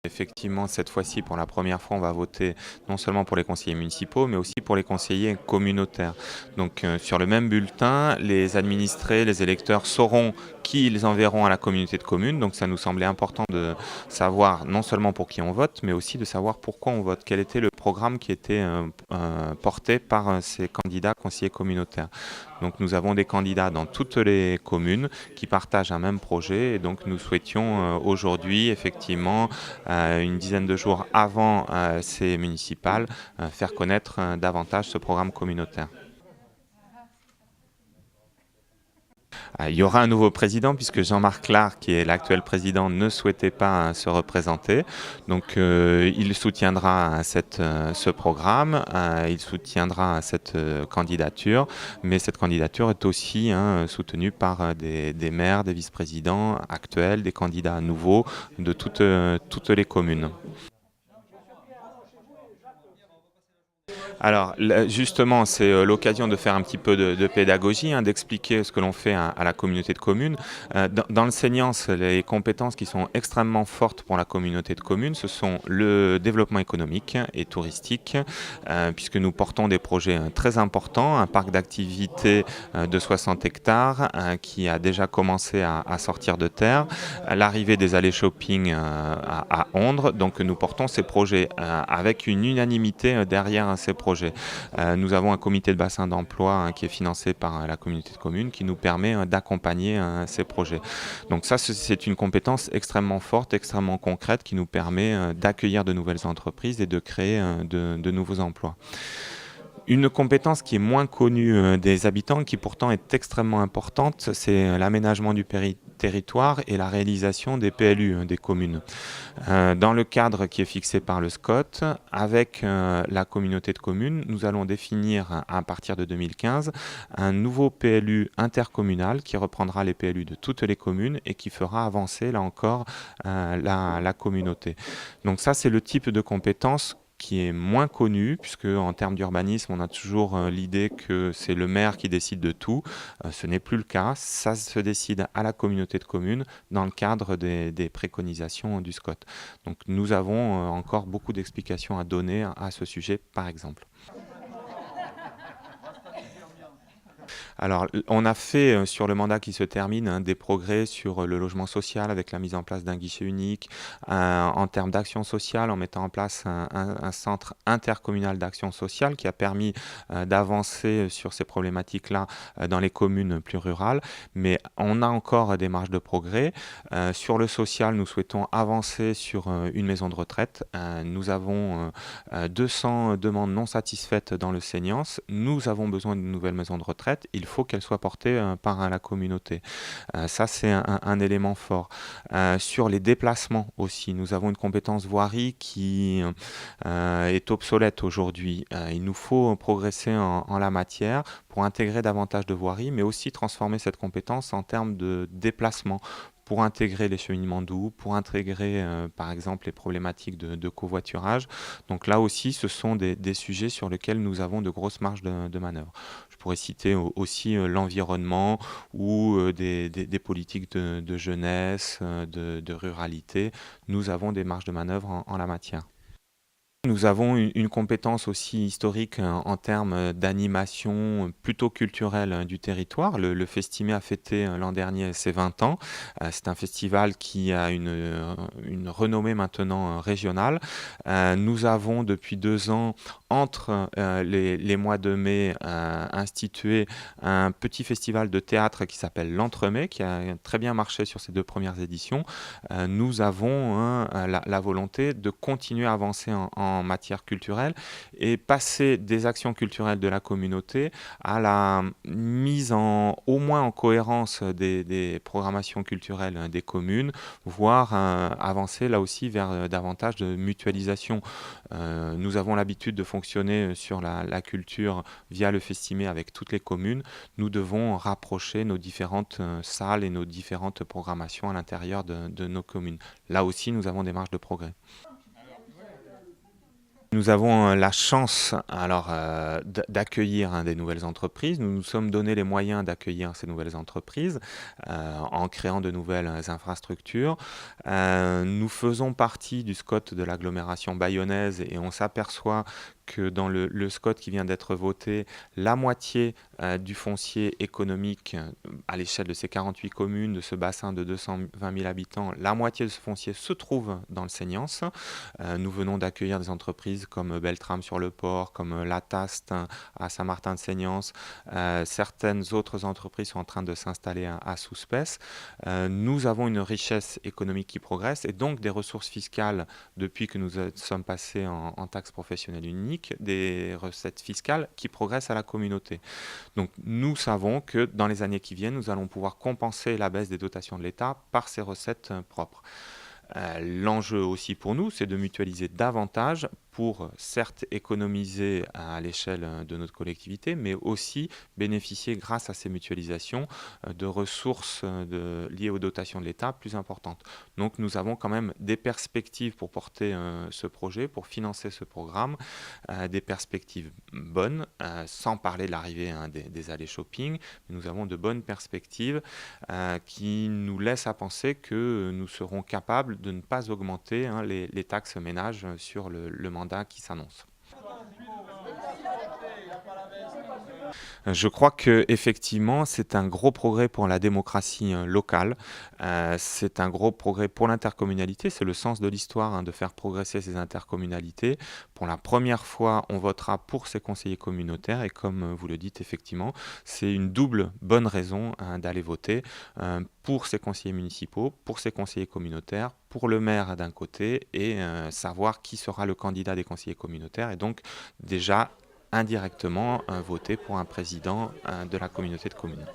Effectivement, cette fois-ci, pour la première fois, on va voter non seulement pour les conseillers municipaux, mais aussi pour les conseillers communautaires. Donc, sur le même bulletin, les administrés, les électeurs sauront qui ils enverront à la communauté de communes. Donc, ça nous semblait important de savoir non seulement pour qui on vote, mais aussi de savoir pourquoi on vote. Quel était le programme qui était porté par ces candidats conseillers communautaires. Donc, nous avons des candidats dans toutes les communes qui partagent un même projet. Et donc, nous souhaitions aujourd'hui, effectivement, une dizaine de jours avant ces municipales, faire connaître davantage ce programme communautaire. Il y aura un nouveau président puisque Jean-Marc Lard, qui est l'actuel président, ne souhaitait pas se représenter. Donc il soutiendra ce programme, il soutiendra cette candidature, mais cette candidature est aussi soutenue par des maires, des vice-présidents actuels, des candidats nouveaux de toutes les communes. Alors, justement, c'est l'occasion de faire un petit peu de pédagogie, d'expliquer ce que l'on fait à la communauté de communes. Dans le Seignance, les compétences qui sont extrêmement fortes pour la communauté de communes, ce sont le développement économique et touristique, puisque nous portons des projets très importants, un parc d'activités de 60 hectares qui a déjà commencé à sortir de terre, l'arrivée des allées shopping à Ondres. Donc, nous portons ces projets avec une unanimité derrière ces projets. Nous avons un comité de bassin d'emploi qui est financé par la communauté de communes qui nous permet d'accompagner ces projets. Donc ça, c'est une compétence extrêmement forte, extrêmement concrète qui nous permet d'accueillir de nouvelles entreprises et de créer de nouveaux emplois. Une compétence qui est moins connue des habitants, qui pourtant est extrêmement importante, c'est l'aménagement du territoire et la réalisation des PLU des communes. Dans le cadre qui est fixé par le SCOT, avec la communauté de communes, nous allons définir à partir de 2015 un nouveau PLU intercommunal qui reprendra les PLU de toutes les communes et qui fera avancer là encore la communauté. Donc ça, c'est le type de compétence qui est moins connu, puisque en termes d'urbanisme, on a toujours l'idée que c'est le maire qui décide de tout. Ce n'est plus le cas. Ça se décide à la communauté de communes dans le cadre des préconisations du SCOT. Donc nous avons encore beaucoup d'explications à donner à ce sujet, par exemple. Alors, on a fait sur le mandat qui se termine des progrès sur le logement social avec la mise en place d'un guichet unique, en termes d'action sociale, en mettant en place un centre intercommunal d'action sociale qui a permis d'avancer sur ces problématiques-là dans les communes plus rurales. Mais on a encore des marges de progrès. Sur le social, nous souhaitons avancer sur une maison de retraite. Nous avons 200 demandes non satisfaites dans le Seignance. Nous avons besoin d'une nouvelle maison de retraite. Il faut qu'elle soit portée par la communauté. Ça, c'est un élément fort. Sur les déplacements aussi, nous avons une compétence voirie qui est obsolète aujourd'hui. Il nous faut progresser en la matière pour intégrer davantage de voirie, mais aussi transformer cette compétence en termes de déplacement pour intégrer les cheminements doux, pour intégrer par exemple les problématiques de covoiturage. Donc là aussi, ce sont des sujets sur lesquels nous avons de grosses marges de manœuvre. Je pourrais citer aussi l'environnement ou des politiques de jeunesse, de ruralité. Nous avons des marges de manœuvre en la matière. Nous avons une compétence aussi historique en termes d'animation plutôt culturelle du territoire. Le Festimé a fêté l'an dernier ses 20 ans. C'est un festival qui a une renommée maintenant régionale. Nous avons depuis 2 ans, entre les mois de mai, institué un petit festival de théâtre qui s'appelle l'Entremets, qui a très bien marché sur ces 2 premières éditions. Nous avons la volonté de continuer à avancer en matière culturelle et passer des actions culturelles de la communauté à la mise au moins en cohérence des programmations culturelles des communes, voire avancer là aussi vers davantage de mutualisation. Nous avons l'habitude de fonctionner sur la culture via le Festimé avec toutes les communes. Nous devons rapprocher nos différentes salles et nos différentes programmations à l'intérieur de nos communes. Là aussi, nous avons des marges de progrès. Nous avons la chance d'accueillir des nouvelles entreprises. Nous nous sommes donné les moyens d'accueillir ces nouvelles entreprises en créant de nouvelles infrastructures. Nous faisons partie du SCOT de l'agglomération bayonnaise et on s'aperçoit que dans le SCOT qui vient d'être voté, la moitié du foncier économique à l'échelle de ces 48 communes, de ce bassin de 220 000 habitants, la moitié de ce foncier se trouve dans le Seignance. Nous venons d'accueillir des entreprises comme Beltrame sur le Port, comme Lataste à Saint-Martin-de-Seignance. Certaines autres entreprises sont en train de s'installer à Souspès. Nous avons une richesse économique qui progresse et donc des ressources fiscales depuis que nous sommes passés en taxe professionnelle unique, des recettes fiscales qui progressent à la communauté. Donc nous savons que dans les années qui viennent, nous allons pouvoir compenser la baisse des dotations de l'État par ces recettes propres. L'enjeu aussi pour nous, c'est de mutualiser davantage pour certes économiser à l'échelle de notre collectivité, mais aussi bénéficier grâce à ces mutualisations de ressources liées aux dotations de l'État plus importantes. Donc nous avons quand même des perspectives pour porter ce projet, pour financer ce programme, des perspectives bonnes, sans parler de l'arrivée des allées shopping. Nous avons de bonnes perspectives qui nous laissent à penser que nous serons capables de ne pas augmenter les taxes ménages sur le mandat qui s'annonce. Je crois que effectivement, c'est un gros progrès pour la démocratie locale. C'est un gros progrès pour l'intercommunalité. C'est le sens de l'histoire de faire progresser ces intercommunalités. Pour la première fois, on votera pour ces conseillers communautaires et comme vous le dites, effectivement, c'est une double bonne raison d'aller voter pour ces conseillers municipaux, pour ces conseillers communautaires, pour le maire d'un côté et savoir qui sera le candidat des conseillers communautaires et donc déjà indirectement voter pour un président de la communauté de communes.